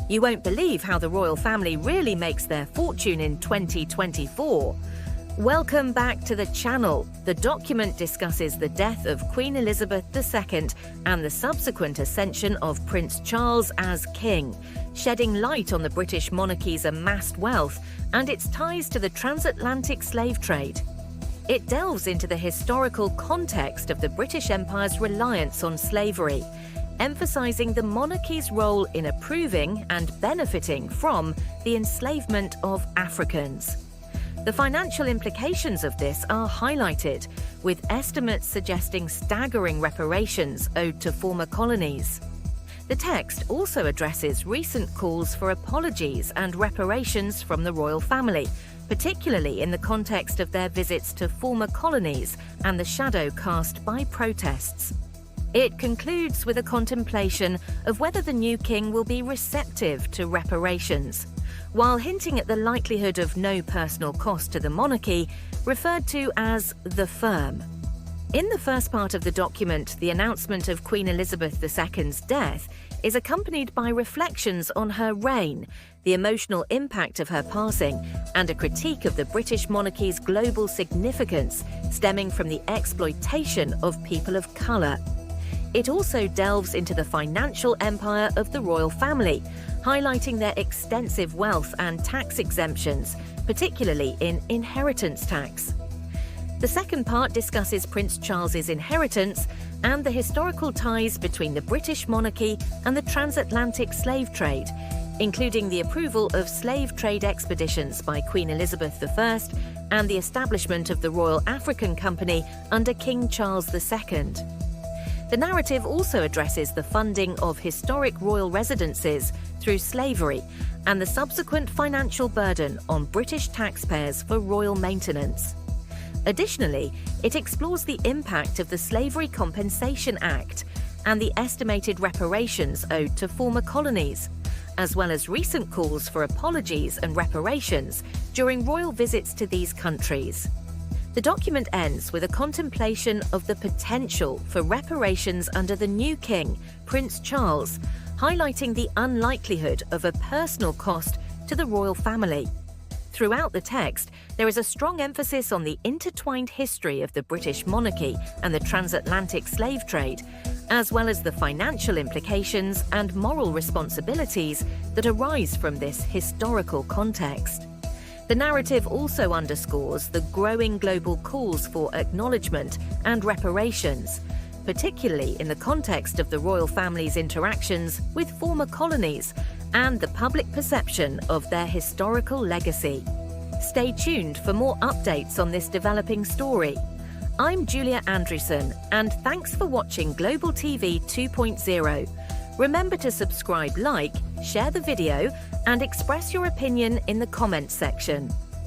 You won't believe how the royal family really makes their fortune in 2024. Welcome back to the channel. The document discusses the death of Queen Elizabeth II and the subsequent ascension of Prince Charles as king, shedding light on the British monarchy's amassed wealth and its ties to the transatlantic slave trade. It delves into the historical context of the British Empire's reliance on slavery, emphasizing the monarchy's role in approving and benefiting from the enslavement of Africans. The financial implications of this are highlighted, with estimates suggesting staggering reparations owed to former colonies. The text also addresses recent calls for apologies and reparations from the royal family, particularly in the context of their visits to former colonies and the shadow cast by protests. It concludes with a contemplation of whether the new king will be receptive to reparations, while hinting at the likelihood of no personal cost to the monarchy, referred to as the firm. In the first part of the document, the announcement of Queen Elizabeth II's death is accompanied by reflections on her reign, the emotional impact of her passing, and a critique of the British monarchy's global significance stemming from the exploitation of people of colour. It also delves into the financial empire of the royal family, highlighting their extensive wealth and tax exemptions, particularly in inheritance tax. The second part discusses Prince Charles's inheritance and the historical ties between the British monarchy and the transatlantic slave trade, including the approval of slave trade expeditions by Queen Elizabeth I and the establishment of the Royal African Company under King Charles II. The narrative also addresses the funding of historic royal residences through slavery and the subsequent financial burden on British taxpayers for royal maintenance. Additionally, it explores the impact of the Slavery Compensation Act and the estimated reparations owed to former colonies, as well as recent calls for apologies and reparations during royal visits to these countries. The document ends with a contemplation of the potential for reparations under the new king, Prince Charles, highlighting the unlikelihood of a personal cost to the royal family. Throughout the text, there is a strong emphasis on the intertwined history of the British monarchy and the transatlantic slave trade, as well as the financial implications and moral responsibilities that arise from this historical context. The narrative also underscores the growing global calls for acknowledgement and reparations, particularly in the context of the royal family's interactions with former colonies and the public perception of their historical legacy. Stay tuned for more updates on this developing story. I'm Julia Andrewson, and thanks for watching Global TV 2.0. Remember to subscribe, share the video, and express your opinion in the comments section.